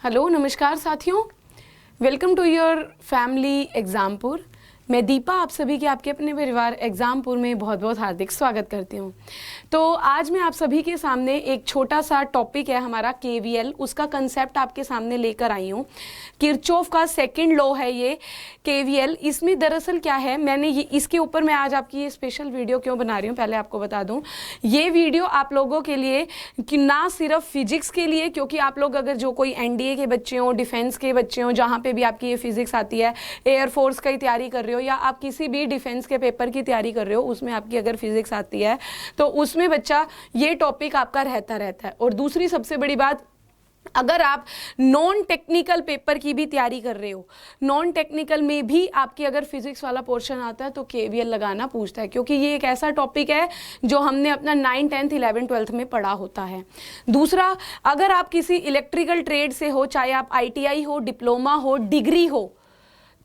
Hello नमस्कार साथियों, welcome to your family Exampur. मैं दीपा आप सभी के आपके अपने परिवार एग्जामपुर में बहुत बहुत हार्दिक स्वागत करती हूँ। तो आज मैं आप सभी के सामने एक छोटा सा टॉपिक है हमारा केवीएल, उसका कंसेप्ट आपके सामने लेकर आई हूँ। किरचॉफ का सेकंड लॉ है ये केवीएल। इसमें दरअसल क्या है, मैंने ये इसके ऊपर मैं आज आपकी ये स्पेशल वीडियो क्यों बना रही हूँ पहले आपको बता दूँ। ये वीडियो आप लोगों के लिए कि ना सिर्फ फिजिक्स के लिए, क्योंकि आप लोग अगर जो कोई एनडीए के बच्चे हों, डिफेंस के बच्चे हों, जहाँ पे भी आपकी ये फिजिक्स आती है, एयरफोर्स की तैयारी कर रहे हो या आप किसी भी डिफेंस के पेपर की तैयारी कर रहे हो, उसमें आपकी अगर फिजिक्स आती है तो उसमें बच्चा ये टॉपिक आपका रहता है। और दूसरी सबसे बड़ी बात, अगर आप नॉन टेक्निकल पेपर की भी तैयारी कर रहे हो, नॉन टेक्निकल में भी आपकी अगर फिजिक्स वाला पोर्शन आता है तो केवीएल लगाना पूछता है, क्योंकि ये एक ऐसा टॉपिक है जो हमने अपना 9, 10, 11, 12 में पढ़ा होता है। दूसरा, अगर आप किसी इलेक्ट्रिकल ट्रेड से हो, चाहे आप आईटीआई हो, डिप्लोमा हो, डिग्री हो,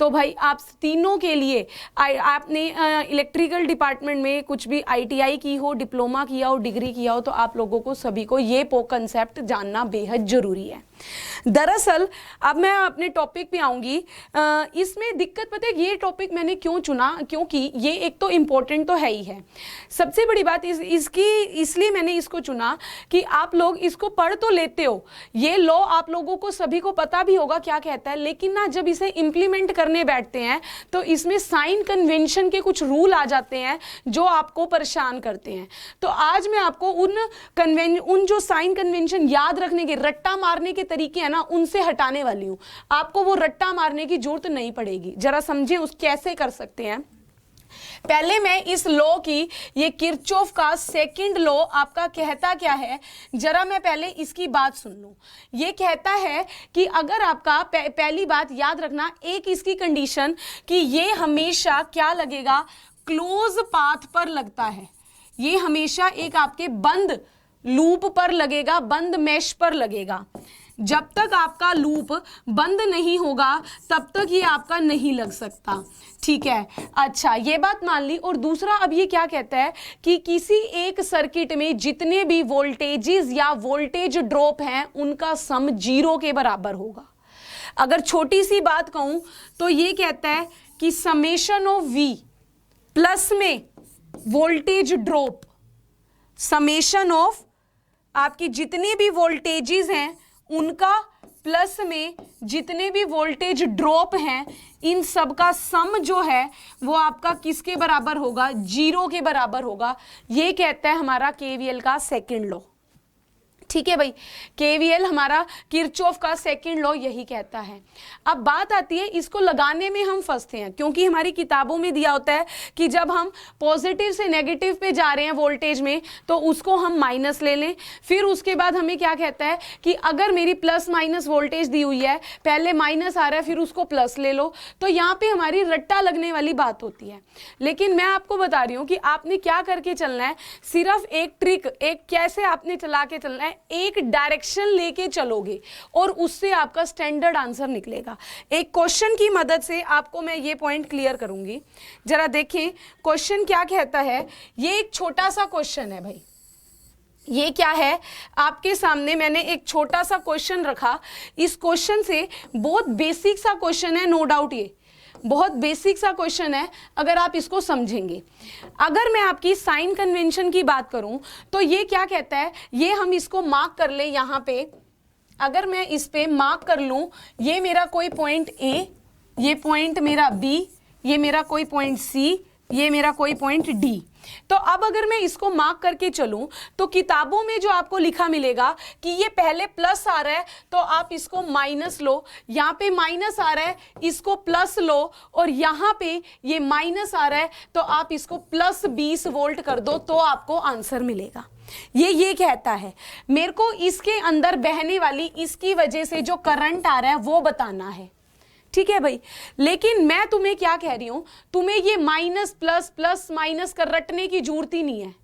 तो भाई आप तीनों के लिए आपने इलेक्ट्रिकल डिपार्टमेंट में कुछ भी आईटीआई की हो, डिप्लोमा किया हो, डिग्री किया हो, तो आप लोगों को सभी को ये कंसेप्ट जानना बेहद जरूरी है। दरअसल अब मैं अपने टॉपिक पे आऊंगी। इसमें दिक्कत पता है ये टॉपिक मैंने क्यों चुना, क्योंकि ये एक तो इम्पोर्टेंट तो है ही है। सबसे बड़ी बात इसलिए मैंने इसको चुना कि आप लोग इसको पढ़ तो लेते हो, ये लॉ आप लोगों को सभी को पता भी होगा क्या कहता है, लेकिन ना जब इसे इम्प्लीमेंट करने बैठते हैं तो इसमें साइन कन्वेंशन के कुछ रूल आ जाते हैं जो आपको परेशान करते हैं। तो आज मैं आपको उन जो साइन कन्वेंशन याद रखने के, रट्टा मारने के तरीके हैं ना, उनसे हटाने वाली हूं। आपको वो रट्टा मारने की जरूरत नहीं पड़ेगी। जरा समझें उस कैसे कर सकते हैं। पहले मैं इस लॉ की, ये किरचॉफ का सेकंड लॉ आपका कहता क्या है, जरा मैं पहले इसकी बात सुन लूं। ये कहता है कि अगर आपका पहली बात याद रखना, एक इसकी कंडीशन कि ये हमेशा क्या लगेगा, क्लोज पाथ पर लगता है। ये हमेशा एक आपके बंद लूप पर लगेगा, बंद मैश पर लगेगा। जब तक आपका लूप बंद नहीं होगा तब तक ये आपका नहीं लग सकता। ठीक है, अच्छा ये बात मान ली। और दूसरा, अब ये क्या कहता है कि किसी एक सर्किट में जितने भी वोल्टेजेस या वोल्टेज ड्रॉप हैं उनका सम 0 के बराबर होगा। अगर छोटी सी बात कहूं तो ये कहता है कि समेशन ऑफ V प्लस में वोल्टेज ड्रॉप, समेशन ऑफ आपकी जितने भी वोल्टेजेस हैं उनका प्लस में जितने भी वोल्टेज ड्रॉप हैं, इन सब का सम जो है वो आपका किसके बराबर होगा, 0 के बराबर होगा। ये कहता है हमारा केवीएल का सेकंड लॉ। ठीक है भाई, केवीएल हमारा किरचॉफ का सेकंड लॉ यही कहता है। अब बात आती है, इसको लगाने में हम फंसते हैं, क्योंकि हमारी किताबों में दिया होता है कि जब हम पॉजिटिव से नेगेटिव पे जा रहे हैं वोल्टेज में तो उसको हम माइनस ले लें। फिर उसके बाद हमें क्या कहता है कि अगर मेरी प्लस माइनस वोल्टेज दी हुई है, पहले माइनस आ रहा है फिर उसको प्लस ले लो, तो यहाँ पे हमारी रट्टा लगने वाली बात होती है। लेकिन मैं आपको बता रही हूँ कि आपने क्या करके चलना है, सिर्फ एक ट्रिक, एक कैसे आपने चला के चलना है, एक डायरेक्शन लेके चलोगे और उससे आपका स्टैंडर्ड आंसर निकलेगा। एक क्वेश्चन की मदद से आपको मैं ये पॉइंट क्लियर करूंगी। जरा देखें क्वेश्चन क्या कहता है। ये एक छोटा सा क्वेश्चन है भाई, ये क्या है आपके सामने मैंने एक छोटा सा क्वेश्चन रखा। इस क्वेश्चन से बहुत बेसिक सा क्वेश्चन है, नो डाउट ये बहुत बेसिक सा क्वेश्चन है अगर आप इसको समझेंगे। अगर मैं आपकी साइन कन्वेंशन की बात करूं तो ये क्या कहता है, ये हम इसको मार्क कर ले यहाँ पे। अगर मैं इस पे मार्क कर लूं, ये मेरा कोई पॉइंट A, ये पॉइंट मेरा B, ये मेरा कोई पॉइंट C, ये मेरा कोई पॉइंट D। तो अब अगर मैं इसको मार्क करके चलूं तो किताबों में जो आपको लिखा मिलेगा कि ये पहले प्लस आ रहा है तो आप इसको माइनस लो, यहाँ पे माइनस आ रहा है इसको प्लस लो, और यहाँ पे ये माइनस आ रहा है तो आप इसको प्लस 20 वोल्ट कर दो तो आपको आंसर मिलेगा। ये कहता है मेरे को इसके अंदर बहने वाली, इसकी वजह से जो करंट आ रहा है वो बताना है। ठीक है भाई, लेकिन मैं तुम्हें क्या कह रही हूं, तुम्हें ये माइनस प्लस प्लस माइनस कर रटने की जरूरत ही नहीं है।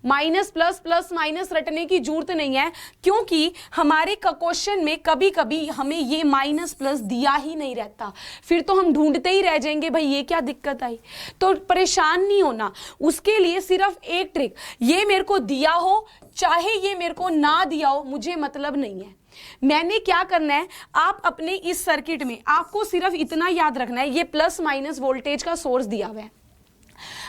माइनस प्लस प्लस माइनस रटने की जरूरत नहीं है, क्योंकि हमारे क्वेश्चन में कभी कभी हमें ये माइनस प्लस दिया ही नहीं रहता, फिर तो हम ढूंढते ही रह जाएंगे भाई ये क्या दिक्कत आई। तो परेशान नहीं होना, उसके लिए सिर्फ एक ट्रिक, ये मेरे को दिया हो चाहे ये मेरे को ना दिया हो मुझे मतलब नहीं है। मैंने क्या करना है, आप अपने इस सर्किट में आपको सिर्फ इतना याद रखना है, ये प्लस माइनस वोल्टेज का सोर्स दिया हुआ है।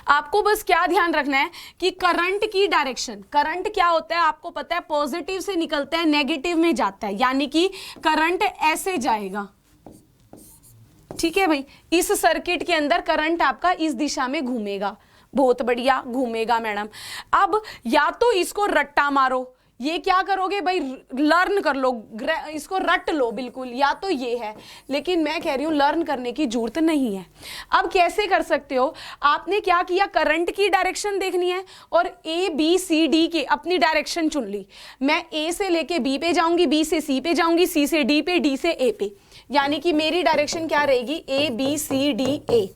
आपको बस क्या ध्यान रखना है कि करंट की डायरेक्शन, करंट क्या होता है आपको पता है, पॉजिटिव से निकलता है नेगेटिव में जाता है, यानी कि करंट ऐसे जाएगा। ठीक है भाई, इस सर्किट के अंदर करंट आपका इस दिशा में घूमेगा। बहुत बढ़िया, घूमेगा मैडम। अब या तो इसको रट्टा मारो, ये क्या करोगे भाई, लर्न कर लो, इसको रट लो बिल्कुल, या तो ये है, लेकिन मैं कह रही हूं लर्न करने की जरूरत नहीं है। अब कैसे कर सकते हो, आपने क्या किया, करंट की डायरेक्शन देखनी है और ए बी सी डी के अपनी डायरेक्शन चुन ली। मैं ए से लेके बी पे जाऊंगी, बी से सी पे जाऊंगी, सी से डी पे, डी से ए पे, यानी कि मेरी डायरेक्शन क्या रहेगी, A B C D A.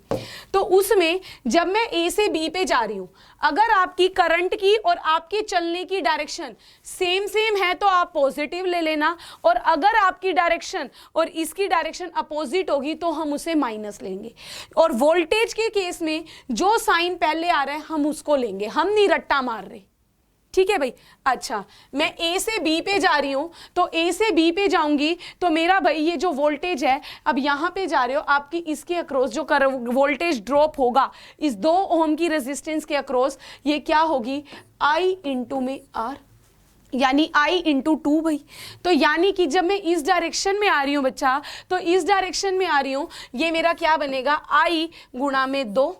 तो उसमें जब मैं ए से बी पे जा रही हूं, अगर आपकी करंट की और आपके चलने की डायरेक्शन सेम सेम है तो आप पॉजिटिव ले लेना, और अगर आपकी डायरेक्शन और इसकी डायरेक्शन अपोजिट होगी तो हम उसे माइनस लेंगे। और वोल्टेज के केस में जो साइन पहले आ रहा है हम उसको लेंगे, हम नहीं रट्टा मार रहे। ठीक है भाई। अच्छा, मैं ए से बी पे जा रही हूं, तो ए से बी पे जाऊंगी तो मेरा भाई ये जो वोल्टेज है, अब यहां पे जा रहे हो, आपकी इसके अक्रॉस जो वोल्टेज ड्रॉप होगा इस 2 ओम की रेजिस्टेंस के अक्रॉस, ये क्या होगी, आई इंटू में आर, यानी I इंटू 2 भाई। तो यानी कि जब मैं इस डायरेक्शन में आ रही हूं बच्चा, तो इस डायरेक्शन में आ रही हूं, ये मेरा क्या बनेगा, I गुणा में 2।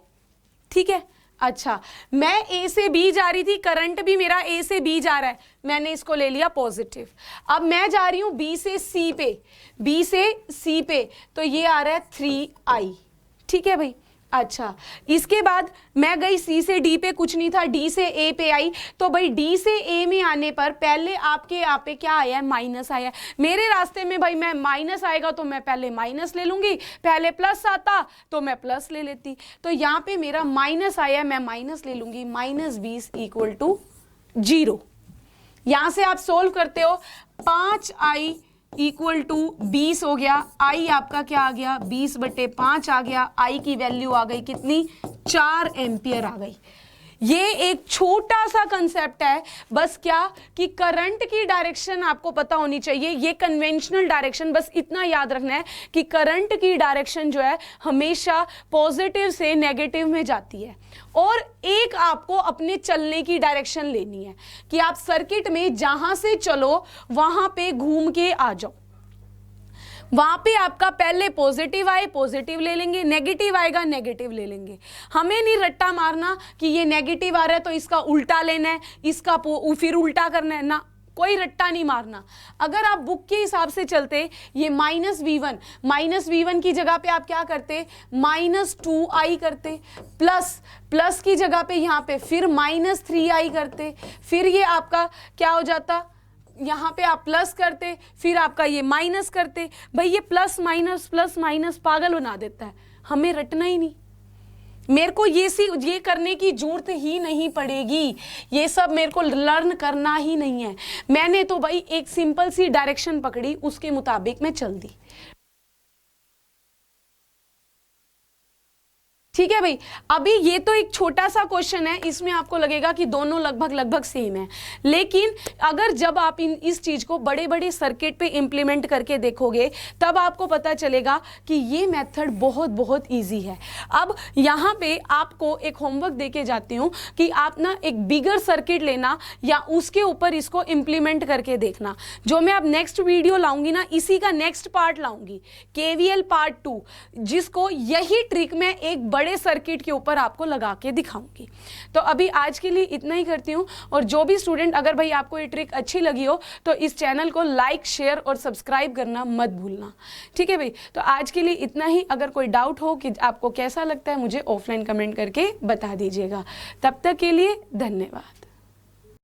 ठीक है। अच्छा, मैं ए से बी जा रही थी, करंट भी मेरा ए से बी जा रहा है, मैंने इसको ले लिया पॉजिटिव। अब मैं जा रही हूं बी से सी पे, बी से सी पे, तो ये आ रहा है 3I। ठीक है भाई। अच्छा, इसके बाद मैं गई सी से डी पे, कुछ नहीं था, डी से ए पे आई, तो भाई डी से ए में आने पर पहले आपके यहाँ पे क्या आया है, माइनस आया है। मेरे रास्ते में भाई मैं माइनस आएगा तो मैं पहले माइनस ले लूंगी, पहले प्लस आता तो मैं प्लस ले लेती। तो यहाँ पे मेरा माइनस आया है, मैं माइनस ले लूंगी, -20 इक्वल टू 0। यहां से आप सोल्व करते हो, 5I इक्वल टू 20 हो गया, आई आपका क्या आ गया, 20/5 आ गया, आई की वैल्यू आ गई कितनी, 4 एम्पियर आ गई। ये एक छोटा सा कंसेप्ट है, बस क्या कि करंट की डायरेक्शन आपको पता होनी चाहिए, ये कन्वेंशनल डायरेक्शन, बस इतना याद रखना है कि करंट की डायरेक्शन जो है हमेशा पॉजिटिव से नेगेटिव में जाती है। और एक आपको अपने चलने की डायरेक्शन लेनी है कि आप सर्किट में जहां से चलो वहां पे घूम के आ जाओ। वहां पे आपका पहले पॉजिटिव आए पॉजिटिव ले लेंगे, नेगेटिव आएगा नेगेटिव ले लेंगे। हमें नहीं रट्टा मारना कि ये नेगेटिव आ रहा है तो इसका उल्टा लेना है, इसका फिर उल्टा करना है, ना, कोई रट्टा नहीं मारना। अगर आप बुक के हिसाब से चलते, ये -V1 की जगह पे आप क्या करते, -2I करते, प्लस की जगह पे यहाँ पे फिर -3I करते, फिर ये आपका क्या हो जाता, यहाँ पे आप प्लस करते, फिर आपका ये माइनस करते। भाई ये प्लस माइनस पागल बना देता है, हमें रटना ही नहीं। मेरे को ये करने की जरूरत ही नहीं पड़ेगी, ये सब मेरे को लर्न करना ही नहीं है। मैंने तो भाई एक सिंपल सी डायरेक्शन पकड़ी, उसके मुताबिक मैं चल दी। ठीक है भाई। अभी ये तो एक छोटा सा क्वेश्चन है, इसमें आपको लगेगा कि दोनों लगभग सेम है, लेकिन अगर जब आप इस चीज को बड़े बड़े सर्किट पे इंप्लीमेंट करके देखोगे तब आपको पता चलेगा कि ये मेथड बहुत इजी है। अब यहाँ पे आपको एक होमवर्क देके जाती हूँ कि आप ना एक बिगर सर्किट लेना या उसके ऊपर इसको इंप्लीमेंट करके देखना। जो मैं अब नेक्स्ट वीडियो लाऊंगी ना, इसी का नेक्स्ट पार्ट लाऊंगी, KVL पार्ट 2, जिसको यही ट्रिक मैं एक बड़े सर्किट के ऊपर आपको लगा के दिखाऊंगी। तो अभी आज के लिए इतना ही करती हूँ, और जो भी स्टूडेंट, अगर भाई आपको ये ट्रिक अच्छी लगी हो तो इस चैनल को लाइक, शेयर और सब्सक्राइब करना मत भूलना। ठीक है भाई। तो आज के लिए इतना ही। अगर कोई डाउट हो कि आपको कैसा लगता है, मुझे ऑफलाइन कमेंट करके बता दीजिएगा। तब तक के लिए धन्यवाद।